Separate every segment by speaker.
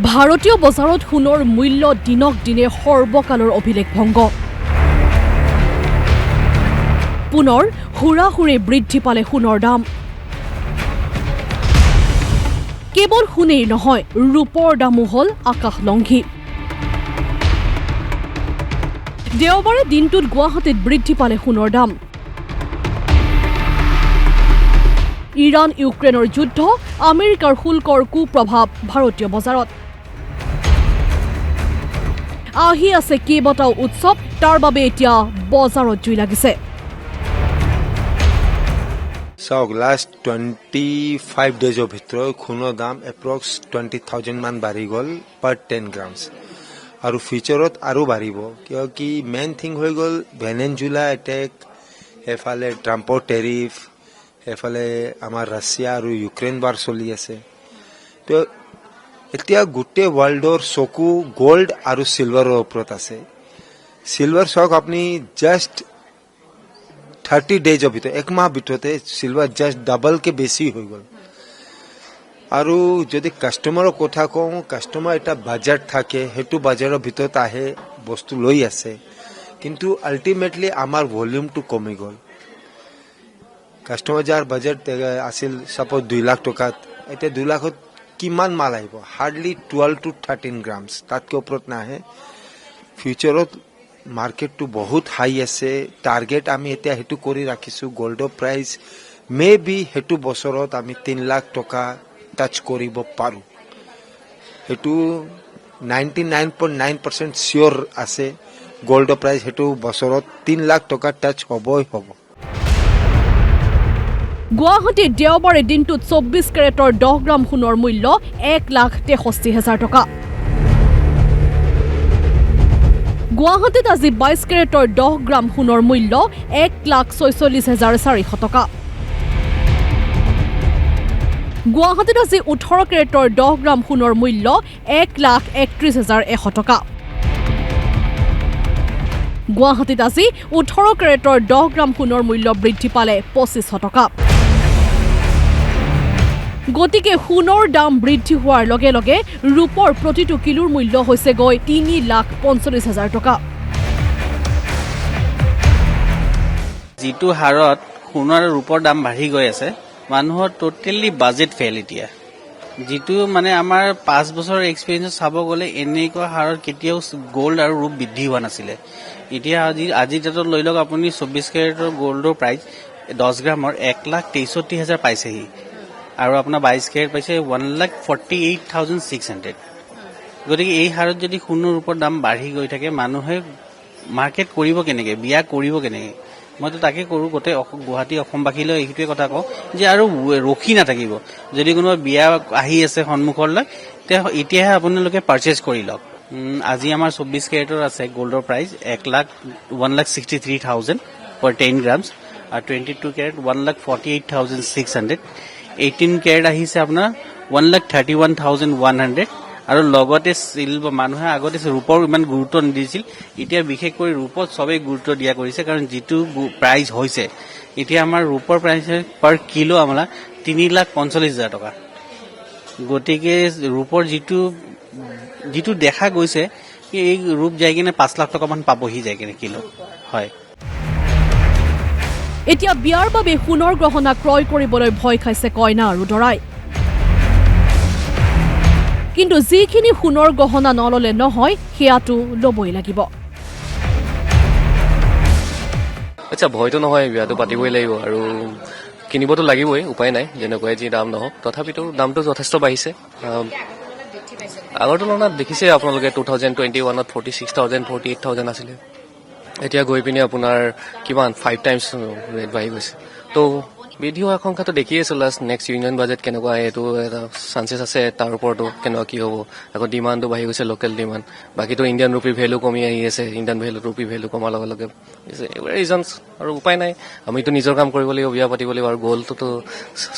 Speaker 1: ভাৰতীয় বজাৰত সোণৰ মূল্য দিনক দিনে সৰ্বকালৰ অভিলেখ ভংগ। পুনৰ হুৰাহুৰে বৃদ্ধি পালে সোণৰ দাম। কেৱল সোণেই নহয়, ৰূপৰ দামো হ'ল আকাশলংঘী। দেওবাৰে দিনটোত গুৱাহাটীত বৃদ্ধি পালে সোণৰ দাম। ইৰাণ ইউক্ৰেইনৰ যুদ্ধ, আমেৰিকাৰ শুল্কৰ কুপ্ৰভাৱ ভাৰতীয় বজাৰত। আহি আছে কেইবাটাও উৎসৱ, তাৰ বাবে এতিয়া বজাৰত জুই লাগিছে।
Speaker 2: চাওক, লাষ্ট 25 ডেজৰ ভিতৰত সোণৰ দাম এপ্ৰক্স 20,000 মান বাঢ়ি গ'ল পাৰ 10 গ্ৰামছ, আৰু ফিউচাৰত আৰু বাঢ়িব। কিয় কি মেইন থিং হৈ গ'ল ভেনেজুৱেলা এটেক, সেইফালে ট্ৰাম্পৰ টেৰিফ, সেইফালে আমাৰ ৰাছিয়া আৰু ইউক্ৰেইন বাৰ চলি আছে। তো এতিয়া গোটেই ৱৰ্ল্ডৰ চকু গ'ল্ড আৰু চিলভাৰৰ ওপৰত আছে। চিলভাৰ চাওক, আপুনি জাষ্ট 30 ডেজৰ ভিতৰত, এক মাহ ভিতৰতে চিলভাৰ জাষ্ট ডাবলকে বেছি হৈ গ'ল। আৰু যদি কাষ্টমাৰৰ কথা কওঁ, কাষ্টমাৰ এটা বাজেট থাকে, সেইটো বাজাৰৰ ভিতৰত আহে, বস্তু লৈ আছে, কিন্তু আল্টিমেটলি আমাৰ ভলিউমটো কমি গ'ল। কাষ্টমাৰ যাৰ বাজেট আছিল ছাপ'জ 2 লাখ টকাত, এতিয়া 2 লাখত কিমান মাল আহিব? হাৰ্ডলি 12 to 13 গ্ৰামছ, তাতকৈ ওপৰত নাহে। ফিউচাৰত মাৰ্কেটটো বহুত হাই আছে। টাৰ্গেট আমি এতিয়া সেইটো কৰি ৰাখিছোঁ, গল্ডৰ প্ৰাইচ মে বি সেইটো বছৰত আমি 3 লাখ টকা টাচ কৰিব পাৰোঁ। সেইটো 99.9% চিয়'ৰ আছে, গল্ডৰ প্ৰাইচ সেইটো বছৰত 3 লাখ টকা টাচ হ'বই হ'ব।
Speaker 1: গুৱাহাটীত দেওবাৰে দিনটোত 24 কেৰেটৰ 10 গ্ৰাম সোণৰ মূল্য 1,63,000 টকা। গুৱাহাটীত আজি 22 কেৰেটৰ 10 গ্ৰাম সোণৰ মূল্য 1,46,400 টকা। গুৱাহাটীত আজি 18 কেৰেটৰ 10 গ্ৰাম সোণৰ মূল্য 1,31,100 টকা। গুৱাহাটীত আজি 18 কেৰেটৰ 10 গ্ৰাম সোণৰ মূল্য বৃদ্ধি পালে 2,500 টকা। গতিকে সোণৰ দাম বৃদ্ধি হোৱাৰ লগে লগে ৰূপৰ প্ৰতিটো কিলোৰ মূল্য হৈছে গৈ 3,45,000 টকা।
Speaker 3: যিটো হাৰত সোণ আৰু ৰূপৰ দাম বাঢ়ি গৈ আছে, মানুহৰ টোটেলি বাজেট ফেল এতিয়া। যিটো মানে আমাৰ 5 বছৰৰ এক্সপিৰিয়েঞ্চ চাব গ'লে এনেকুৱা হাৰত কেতিয়াও গ'ল্ড আৰু ৰূপ বৃদ্ধি হোৱা নাছিলে। এতিয়া আজি ডেটত লৈ লওক, আপুনি 24 কেৰেটৰ গ'ল্ডৰ প্ৰাইচ 10 গ্ৰামৰ 1,63,000 পাইছেহি, আৰু আপোনাৰ 22 কেৰেট পাইছে 1,48,600। গতিকে এই হাৰত যদি সোণৰ ৰূপৰ দাম বাঢ়ি গৈ থাকে, মানুহে মাৰ্কেট কৰিব কেনেকে, বিয়া কৰিব কেনেকে? মইতো তাকে কৰোঁ, গোটেই গুৱাহাটী অসমবাসীলৈ এইটোৱে কথা কওঁ যে আৰু ৰখি নাথাকিব। যদি কোনোবা বিয়া আহি আছে সন্মুখলৈ, এতিয়াহে আপোনালোকে পাৰ্চেজ কৰি লওক। আজি আমাৰ 24 কেৰেটৰ আছে গ'ল্ডৰ প্ৰাইচ 1,63,000 ফৰ 10 গ্ৰামছ, আৰু 22 কেৰেট 1,48,600। 18 কেৰেট আহিছে আপোনাৰ 1,31,100, আৰু লগতে চিলভাৰ। মানুহে আগতে ৰূপৰ ইমান গুৰুত্ব নিদিছিল, এতিয়া বিশেষকৈ ৰূপত চবেই গুৰুত্ব দিয়া কৰিছে, কাৰণ যিটো প্ৰাইচ হৈছে এতিয়া আমাৰ ৰূপৰ প্ৰাইচ পাৰ কিলো আমাৰ 3,45,000 টকা। গতিকে ৰূপৰ যিটো দেখা গৈছে, এই ৰূপ যাই কিনে 5 লাখ টকামান পাবহি যায় কিনে কিলো। হয়,
Speaker 1: এতিয়া বিয়াৰ বাবে সোণৰ গহনা ক্ৰয় কৰিবলৈ ভয় খাইছে কইনা আৰু দৰাই। কিন্তু যিখিনি সোণৰ গহনা নললে নহয়, সেয়াটো ল'বই লাগিব।
Speaker 4: আচ্ছা, ভয়তো নহয়, বিয়াটো পাতিবই লাগিব আৰু কিনিবতো লাগিবই, উপায় নাই। যেনেকুৱাই যি দাম নহওক, তথাপিতো দামটো যথেষ্ট বাঢ়িছে। আগৰ তুলনাত দেখিছে আপোনালোকে 2021ত 46,000 48,000 আছিলে, এতিয়া গৈ পিনে আপোনাৰ কিমান 5 টাইমছ ৰেট বাঢ়ি গৈছে। তো বৃদ্ধি হোৱাৰ আশংকাটো দেখি আছো। নেক্সট ইউনিয়ন বাজেট কেনেকুৱা আহে, এইটো এটা চান্সেছ আছে। তাৰ ওপৰতো কেনেকুৱা কি হ'ব, আকৌ ডিমাণ্ডটো বাঢ়ি গৈছে, লোকেল ডিমাণ্ড। বাকীতো ইণ্ডিয়ান ৰুপিৰ ভেলু কমি আহি আছে, ইণ্ডিয়ান ৰুপিৰ ভেলু কমাৰ লগে লগে এইবোৰ ৰিজনছ, আৰু উপায় নাই। আমিতো নিজৰ কাম কৰিব লাগিব, বিয়া পাতিব লাগিব, আৰু গ'লটোতো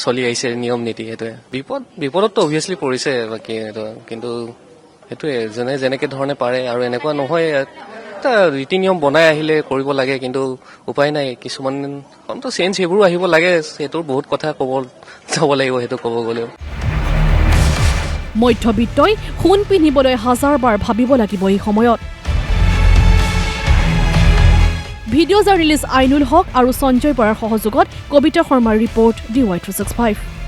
Speaker 4: চলি আহিছে নিয়ম নীতি। সেইটোৱে বিপদততো অভিয়াছলি পৰিছে, বাকী এইটো কিন্তু সেইটোৱে যেনেকে ধৰণে পাৰে, আৰু এনেকুৱা নহয় এটা ৰীতি নিয়ম বনাই আহিলে কৰিব লাগে, কিন্তু উপায় নাই। কিছুমান চেঞ্জ সেইবোৰো আহিব লাগে, সেইটোৰ বহুত কথা ক'ব যাব লাগিব, সেইটো ক'ব গ'লেও।
Speaker 1: মধ্যবিত্তই সোণ পিন্ধিবলৈ হাজাৰবাৰ ভাবিব লাগিব এই সময়ত। ভিডিঅ' জাৰ্নেলিষ্ট আইনুল হক আৰু সঞ্জয় বৰাৰ সহযোগত কবিতা শৰ্মাৰ ৰিপৰ্ট DY365।